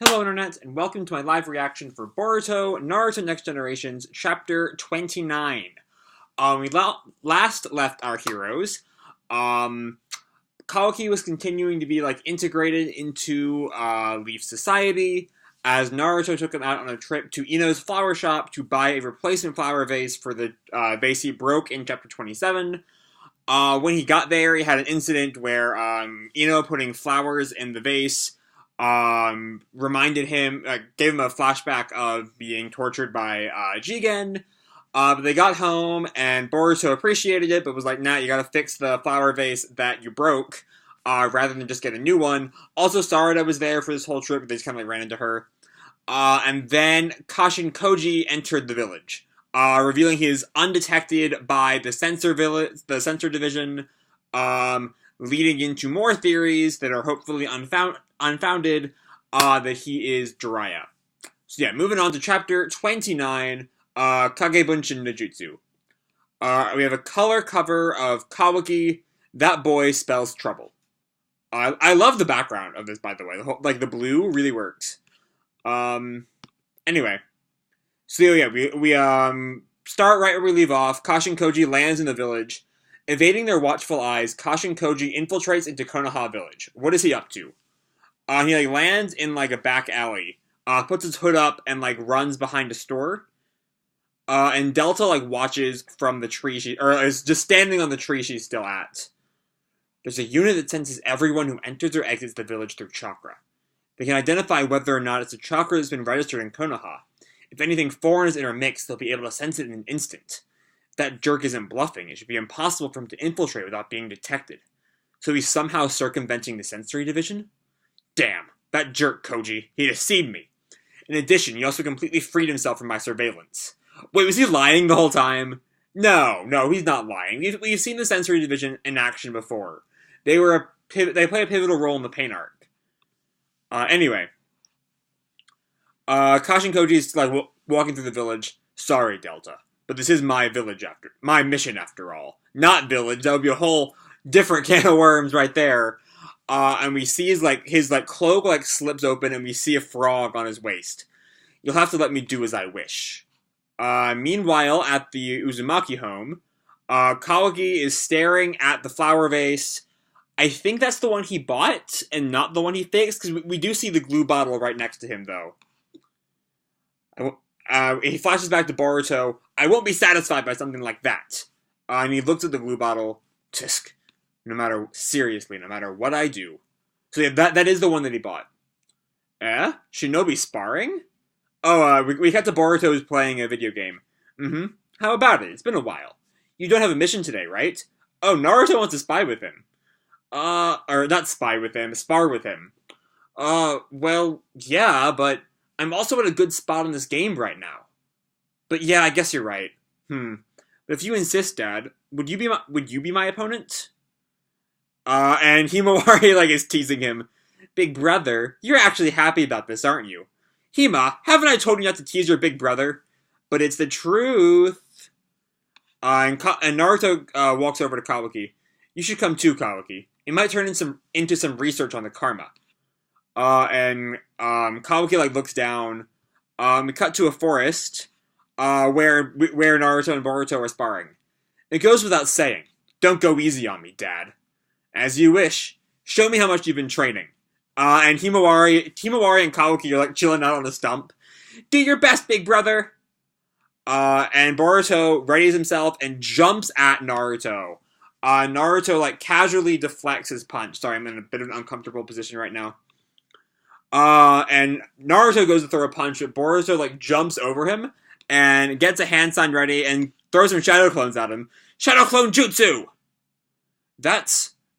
Hello Internet, and welcome to my live reaction for Boruto, Naruto Next Generation's Chapter 29. We last left our heroes. Kawaki was continuing to be, integrated into, Leaf Society, as Naruto took him out on a trip to Ino's flower shop to buy a replacement flower vase for the, vase he broke in Chapter 27. When he got there, he had an incident where, Ino putting flowers in the vase reminded him, gave him a flashback of being tortured by, Jigen. But they got home, and Boruto appreciated it, but was like, nah, you gotta fix the flower vase that you broke, rather than just get a new one. Also, Sarada was there for this whole trip, but they just kind of, ran into her. And then Kashin Koji entered the village, revealing he is undetected by the censor division, leading into more theories that are hopefully unfounded, that he is Jiraiya. So yeah, moving on to chapter 29, Kagebunshin no Jutsu. We have a color cover of Kawaki. That boy spells trouble. I love the background of this, by the way. The blue really works. Anyway. So yeah, we start right where we leave off. Kashin Koji lands in the village. Evading their watchful eyes, Kashin Koji infiltrates into Konoha village. What is he up to? He lands in a back alley. Puts his hood up and runs behind a store. And Delta watches from the tree is just standing on the tree she's still at. There's a unit that senses everyone who enters or exits the village through chakra. They can identify whether or not it's a chakra that's been registered in Konoha. If anything foreign is intermixed, they'll be able to sense it in an instant. If that jerk isn't bluffing, it should be impossible for him to infiltrate without being detected. So he's somehow circumventing the sensory division? Damn, that jerk Koji. He deceived me. In addition, he also completely freed himself from my surveillance. Wait, was he lying the whole time? No, he's not lying. We've seen the sensory division in action before. They play a pivotal role in the Pain arc. Anyway. Kashin Koji is walking through the village. Sorry, Delta, but this is my mission after all. Not village. That would be a whole different can of worms right there. And we see his cloak slips open, and we see a frog on his waist. You'll have to let me do as I wish. Meanwhile, at the Uzumaki home, Kawaki is staring at the flower vase. I think that's the one he bought, and not the one he fixed, because we do see the glue bottle right next to him, though. He flashes back to Boruto. I won't be satisfied by something like that. And he looks at the glue bottle. Tisk. No matter what I do. So yeah, that is the one that he bought. Shinobi sparring? Oh, we cut to Boruto who's playing a video game. How about it? It's been a while. You don't have a mission today, right? Oh, Naruto wants to spy with him. Or not spy with him, spar with him. Well, yeah, but I'm also at a good spot in this game right now. But yeah, I guess you're right. But if you insist, Dad, would you be my opponent? And Himawari, is teasing him. Big brother, you're actually happy about this, aren't you? Hima, haven't I told you not to tease your big brother? But it's the truth. And Naruto, walks over to Kawaki. You should come too, Kawaki. It might turn into some research on the karma. And Kawaki, looks down. We cut to a forest, where Naruto and Boruto are sparring. It goes without saying. Don't go easy on me, Dad. As you wish. Show me how much you've been training. And Himawari and Kawaki are chilling out on the stump. Do your best, big brother! And Boruto readies himself and jumps at Naruto. Naruto, casually deflects his punch. Sorry, I'm in a bit of an uncomfortable position right now. And Naruto goes to throw a punch, but Boruto, jumps over him and gets a hand sign ready and throws some shadow clones at him. Shadow clone jutsu!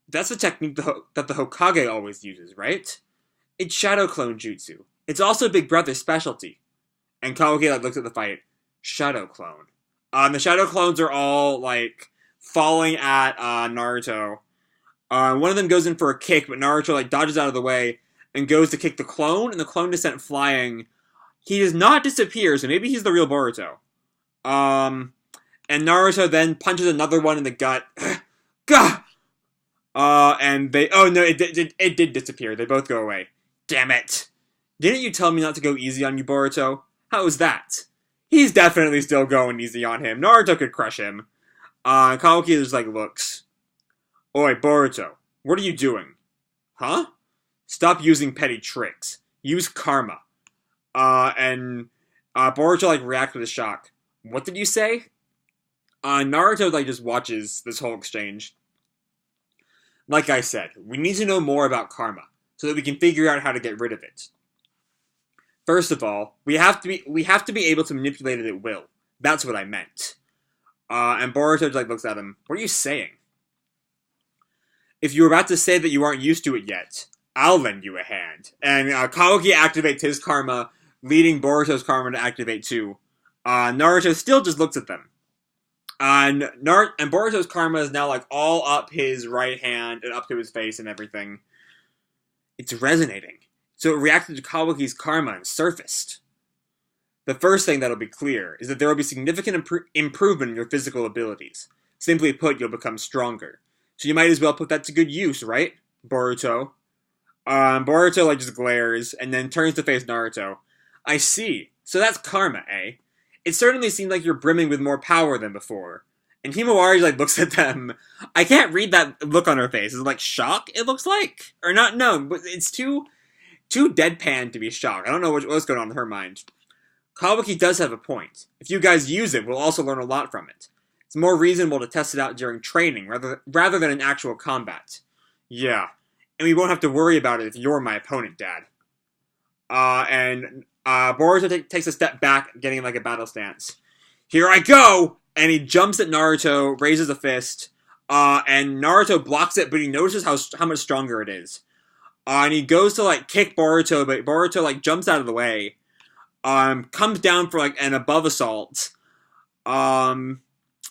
That's the technique that the Hokage always uses, right? It's shadow clone jutsu. It's also Big Brother's specialty. And Kawaki, looks at the fight. Shadow clone. The shadow clones are all, falling at, Naruto. One of them goes in for a kick, but Naruto, dodges out of the way and goes to kick the clone, and the clone is sent flying. He does not disappear, so maybe he's the real Boruto. And Naruto then punches another one in the gut. Gah! And they... Oh, no, it did disappear. They both go away. Damn it. Didn't you tell me not to go easy on you, Boruto? How was that? He's definitely still going easy on him. Naruto could crush him. Kawaki just like looks. Oi, Boruto, what are you doing? Huh? Stop using petty tricks. Use karma. And Boruto like reacts with a shock. What did you say? Naruto like just watches this whole exchange. Like I said, we need to know more about karma so that we can figure out how to get rid of it. First of all, we have to be able to manipulate it at will. That's what I meant. And Boruto like looks at him. What are you saying? If you were about to say that you aren't used to it yet, I'll lend you a hand. And Kawaki activates his karma, leading Boruto's karma to activate too. Naruto still just looks at them. And Boruto's karma is now like all up his right hand and up to his face and everything. It's resonating. So it reacted to Kawaki's karma and surfaced. The first thing that'll be clear is that there will be significant improvement in your physical abilities. Simply put, you'll become stronger. So you might as well put that to good use, right, Boruto? Boruto like just glares and then turns to face Naruto. I see. So that's karma, eh? It certainly seemed like you're brimming with more power than before. And Himawari like looks at them. I can't read that look on her face. Is it like shock? It looks like, or not? No, but it's too deadpan to be shocked. I don't know what's going on in her mind. Kawaki does have a point. If you guys use it, we'll also learn a lot from it. It's more reasonable to test it out during training rather than in actual combat. Yeah, and we won't have to worry about it if you're my opponent, Dad. Boruto takes a step back, getting like a battle stance. Here I go! And he jumps at Naruto, raises a fist, and Naruto blocks it, but he notices how much stronger it is. And he goes to like kick Boruto, but Boruto like jumps out of the way. Comes down for like an above assault. And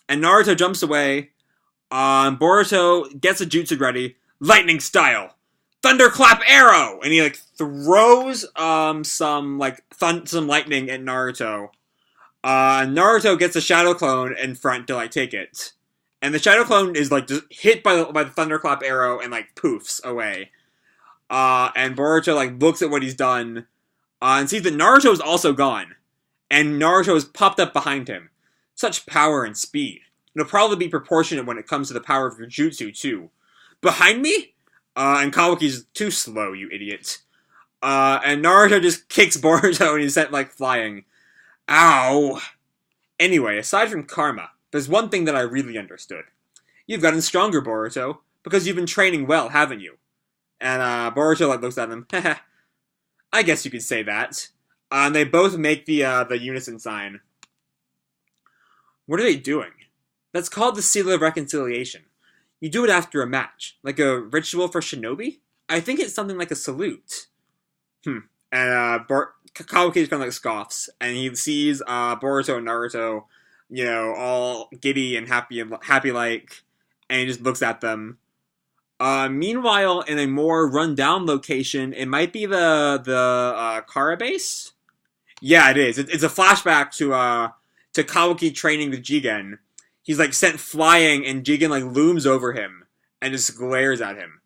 Naruto jumps away. Boruto gets a jutsu ready, lightning style, thunderclap arrow, and he like throws some lightning at Naruto. Naruto gets a shadow clone in front to like take it, and the shadow clone is like just hit by the thunderclap arrow and like poofs away. And Boruto like looks at what he's done, and sees that Naruto is also gone, and Naruto has popped up behind him. Such power and speed. It'll probably be proportionate when it comes to the power of your jutsu too. Behind me? And Kawaki's too slow, you idiot. And Naruto just kicks Boruto and he's sent like flying. Ow! Anyway, aside from karma, there's one thing that I really understood. You've gotten stronger, Boruto, because you've been training well, haven't you? And Boruto like looks at him. Haha. I guess you could say that. And they both make the unison sign. What are they doing? That's called the Seal of Reconciliation. You do it after a match, like a ritual for shinobi? I think it's something like a salute. And Kawaki kind of like scoffs, and he sees Boruto and Naruto, all giddy and happy like, and he just looks at them. Meanwhile, in a more run-down location, it might be the Kara base? Yeah, it is. It's a flashback to Kawaki training with Jigen. He's like sent flying, and Jigen like looms over him and just glares at him.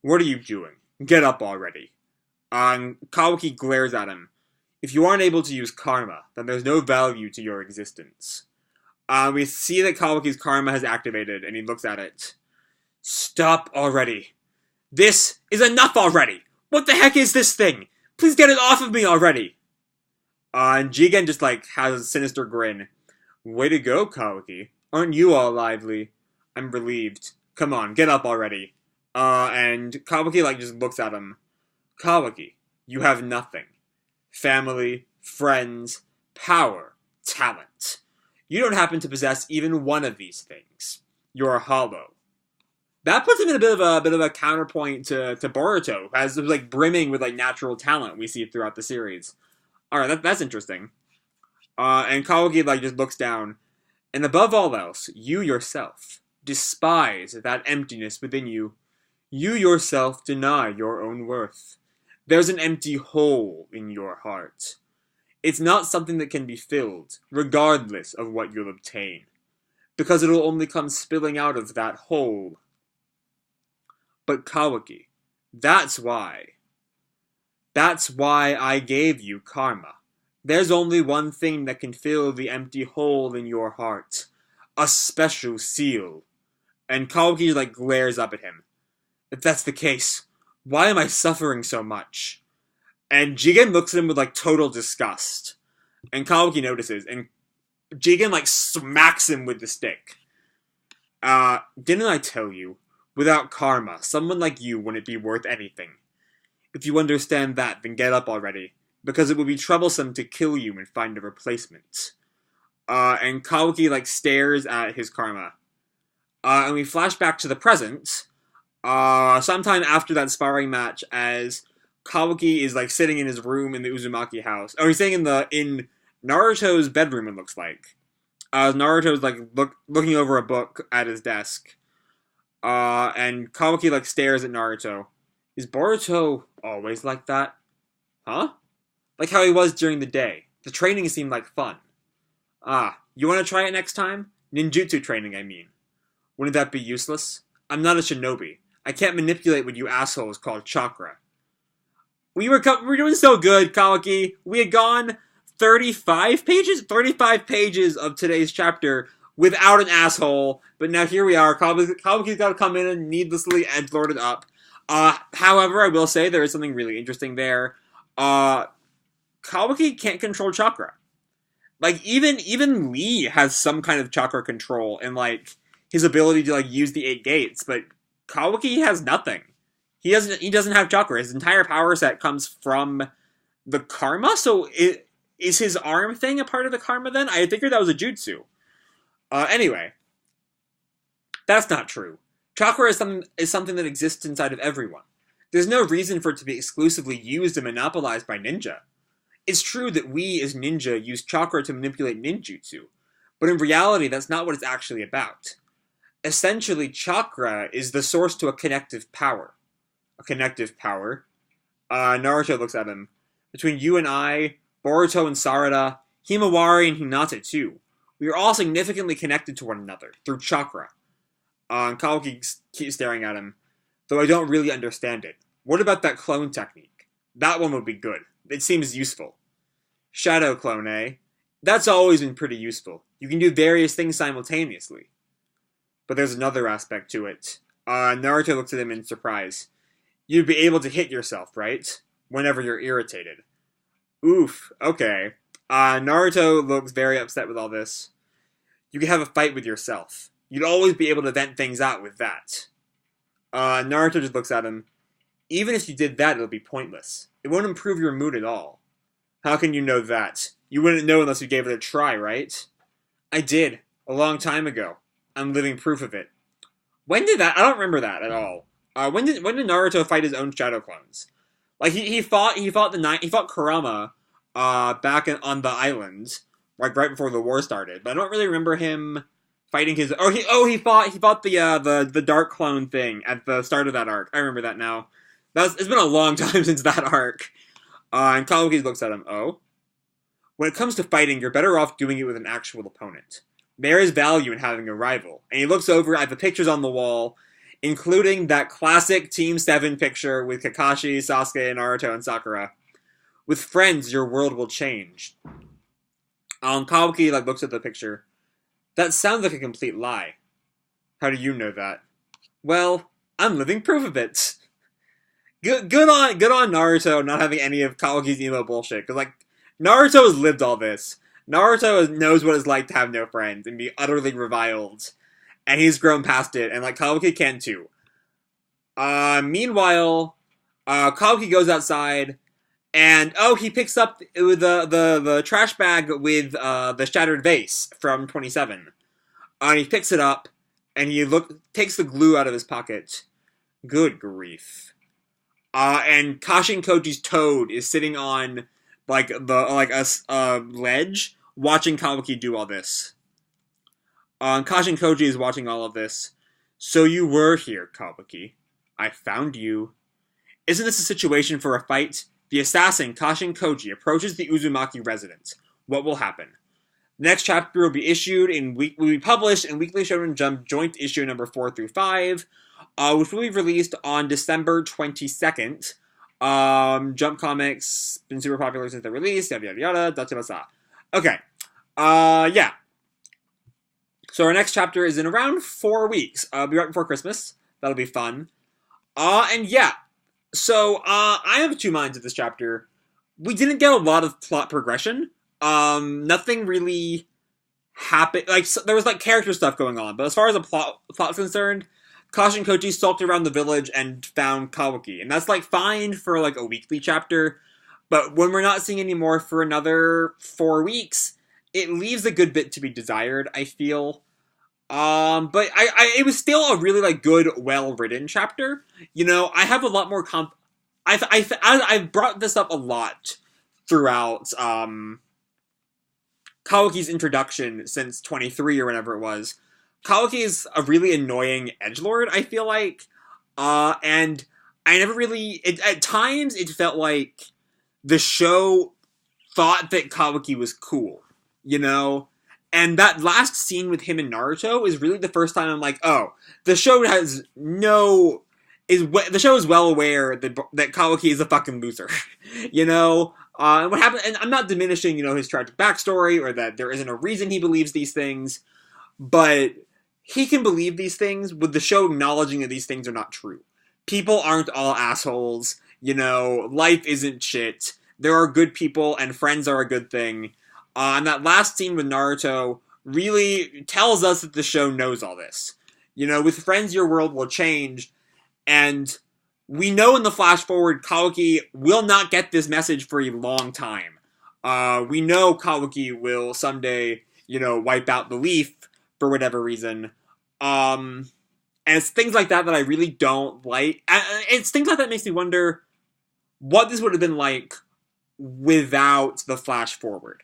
What are you doing? Get up already. Kawaki glares at him. If you aren't able to use karma, then there's no value to your existence. We see that Kawaki's karma has activated, and he looks at it. Stop already. This is enough already! What the heck is this thing? Please get it off of me already! And Jigen just like has a sinister grin. Way to go, Kawaki. Aren't you all lively? I'm relieved. Come on, get up already. And Kawaki like just looks at him. Kawaki, you have nothing. Family, friends, power, talent. You don't happen to possess even one of these things. You're hollow. That puts him in a bit of a counterpoint to Boruto, as like brimming with like natural talent we see throughout the series. Alright, that's interesting. And Kawaki like just looks down. And above all else, you yourself despise that emptiness within you. You yourself deny your own worth. There's an empty hole in your heart. It's not something that can be filled, regardless of what you'll obtain, because it'll only come spilling out of that hole. But Kawaki, that's why. That's why I gave you karma. There's only one thing that can fill the empty hole in your heart. A special seal. And Kawaki, glares up at him. If that's the case, why am I suffering so much? And Jigen looks at him with, total disgust. And Kawaki notices, and Jigen, smacks him with the stick. Didn't I tell you? Without karma, someone like you wouldn't be worth anything. If you understand that, then get up already, because it would be troublesome to kill you and find a replacement. And Kawaki, stares at his karma. And we flash back to the present, sometime after that sparring match, as Kawaki is, sitting in his room in the Uzumaki house. Oh, he's sitting in Naruto's bedroom, it looks like. Naruto's, looking over a book at his desk. And Kawaki, stares at Naruto. Is Boruto always like that? Huh? Like how he was during the day. The training seemed like fun. You want to try it next time? Ninjutsu training, I mean. Wouldn't that be useless? I'm not a shinobi. I can't manipulate what you assholes call chakra. We were doing so good, Kawaki. We had gone 35 pages of today's chapter without an asshole, but now here we are. Kawaki's got to come in and needlessly edgelord it up. However, I will say there is something really interesting there. Kawaki can't control chakra. Even Lee has some kind of chakra control and, his ability to, use the 8 gates, but Kawaki has nothing. He doesn't have chakra. His entire power set comes from the karma, so is his arm thing a part of the karma then? I figured that was a jutsu. Anyway. That's not true. Chakra is something that exists inside of everyone. There's no reason for it to be exclusively used and monopolized by ninja. It's true that we, as ninja, use chakra to manipulate ninjutsu, but in reality, that's not what it's actually about. Essentially, chakra is the source to a connective power. A connective power? Naruto looks at him. Between you and I, Boruto and Sarada, Himawari and Hinata too, we are all significantly connected to one another, through chakra. And Kawaki keeps staring at him, though I don't really understand it. What about that clone technique? That one would be good. It seems useful. Shadow clone, eh? That's always been pretty useful. You can do various things simultaneously. But there's another aspect to it. Naruto looks at him in surprise. You'd be able to hit yourself, right? Whenever you're irritated. Oof, okay. Naruto looks very upset with all this. You could have a fight with yourself. You'd always be able to vent things out with that. Naruto just looks at him. Even if you did that, it'll be pointless. It won't improve your mood at all. How can you know that? You wouldn't know unless you gave it a try, right? I did. A long time ago. I'm living proof of it. When did that? I don't remember that at all. When did Naruto fight his own shadow clones? He fought Kurama back on the island, right before the war started. But I don't really remember him fighting his. He fought the dark clone thing at the start of that arc. I remember that now. It's been a long time since that arc. And Kawaki looks at him. Oh, when it comes to fighting, you're better off doing it with an actual opponent. There is value in having a rival. And he looks over at the pictures on the wall, including that classic Team 7 picture with Kakashi, Sasuke, Naruto, and Sakura. With friends, your world will change. Kawaki looks at the picture. That sounds like a complete lie. How do you know that? Well, I'm living proof of it. Good on Naruto not having any of Kawaki's emo bullshit. Because, Naruto has lived all this. Naruto knows what it's like to have no friends and be utterly reviled. And he's grown past it, and Kawaki can too. Meanwhile, Kawaki goes outside, and he picks up the trash bag with the shattered vase from 27. And he picks it up, and he takes the glue out of his pocket. Good grief. And Kashin Koji's toad is sitting on a ledge, watching Kawaki do all this. Kashin Koji is watching all of this. So you were here, Kawaki. I found you. Isn't this a situation for a fight? The assassin, Kashin Koji, approaches the Uzumaki residence. What will happen? The next chapter will be published in Weekly Shonen Jump Joint Issue number 4 through 5, which will be released on December 22nd. Jump Comics, been super popular since the release, yada yada yada, dachibasa. Okay. Yeah. So our next chapter is in around 4 weeks. It'll be right before Christmas. That'll be fun. And yeah. So, I have two minds of this chapter. We didn't get a lot of plot progression. Nothing really happened. Like, so, there was, like, character stuff going on. But as far as the plot's concerned, Kashi and Kochi stalked around the village and found Kawaki. And that's, like, fine for, like, a weekly chapter. But when we're not seeing any more for another 4 weeks, it leaves a good bit to be desired, I feel. But it was still a really, like, good, well-written chapter. You know, I have a lot more I've brought this up a lot throughout, Kawaki's introduction since 23 or whenever it was. Kawaki is a really annoying edgelord, I feel like. And I never really... at times, it felt like the show thought that Kawaki was cool, you know? And that last scene with him and Naruto is really the first time I'm like, oh, the show has no... the show is well aware that Kawaki is a fucking loser, you know? And what happened... And I'm not diminishing, you know, his tragic backstory, or that there isn't a reason he believes these things, but he can believe these things with the show acknowledging that these things are not true. People aren't all assholes, you know, life isn't shit, there are good people, and friends are a good thing. And that last scene with Naruto really tells us that the show knows all this. You know, with friends, your world will change, and we know in the flash forward, Kawaki will not get this message for a long time. We know Kawaki will someday, you know, wipe out the leaf for whatever reason. And it's things like that that I really don't like. It's things like that makes me wonder what this would have been like without the flash forward.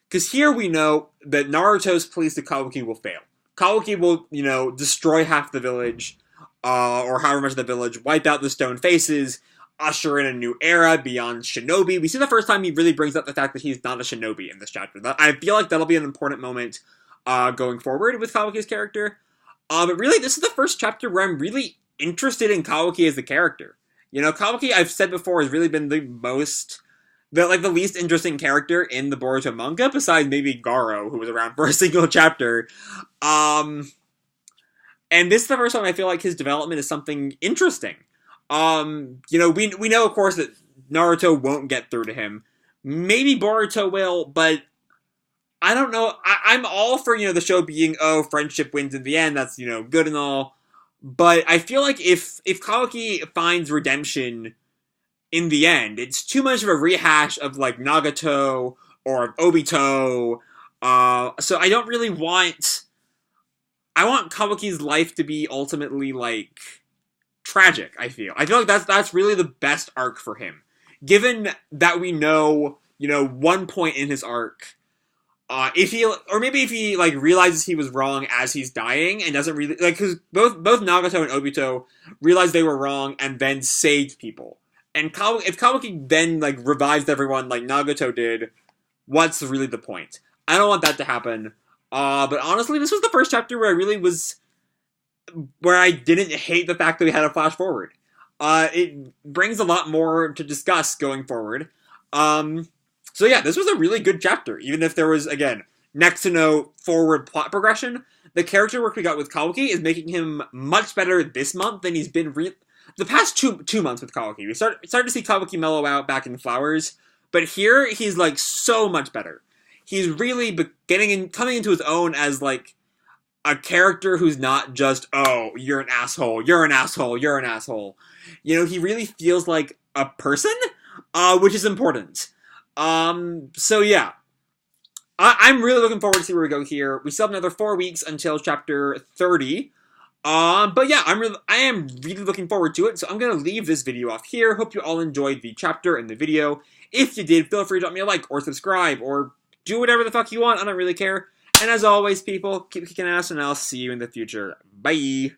Because here we know that Naruto's pleas to Kawaki will fail. Kawaki will, you know, destroy half the village, or however much of the village, wipe out the stone faces, usher in a new era beyond shinobi. We see the first time he really brings up the fact that he's not a shinobi in this chapter. I feel like that'll be an important moment going forward with Kawaki's character. But really, this is the first chapter where I'm really interested in Kawaki as a character. You know, Kawaki, I've said before, has really been the least interesting character in the Boruto manga, besides maybe Garo, who was around for a single chapter. And this is the first time I feel like his development is something interesting. You know, we know, of course, that Naruto won't get through to him. Maybe Boruto will, but I don't know. I'm all for, you know, the show being, oh, friendship wins in the end, that's, you know, good and all. But I feel like if Kawaki finds redemption in the end, it's too much of a rehash of, like, Nagato or of Obito. So I don't really want... I want Kawaki's life to be ultimately, like, tragic, I feel. I feel like that's really the best arc for him. Given that we know, you know, one point in his arc, if he, like, realizes he was wrong as he's dying and doesn't really... Like, because both Nagato and Obito realized they were wrong and then saved people. And if Kawaki then, like, revives everyone like Nagato did, what's really the point? I don't want that to happen. But honestly, this was the first chapter where I didn't hate the fact that we had a flash forward. It brings a lot more to discuss going forward. So yeah, this was a really good chapter, even if there was, again, next to no forward plot progression. The character work we got with Kawaki is making him much better this month than he's been the past two months with Kawaki. We started to see Kawaki mellow out back in Flowers, but here he's, like, so much better. He's really coming into his own as, like, a character who's not just, oh, you're an asshole, you're an asshole, you're an asshole. You know, he really feels like a person, which is important. So yeah. I'm really looking forward to see where we go here. We still have another 4 weeks until chapter 30. But yeah, I am really looking forward to it, so I'm gonna leave this video off here. Hope you all enjoyed the chapter and the video. If you did, feel free to drop me a like, or subscribe, or do whatever the fuck you want, I don't really care. And as always, people, keep kicking ass, and I'll see you in the future. Bye!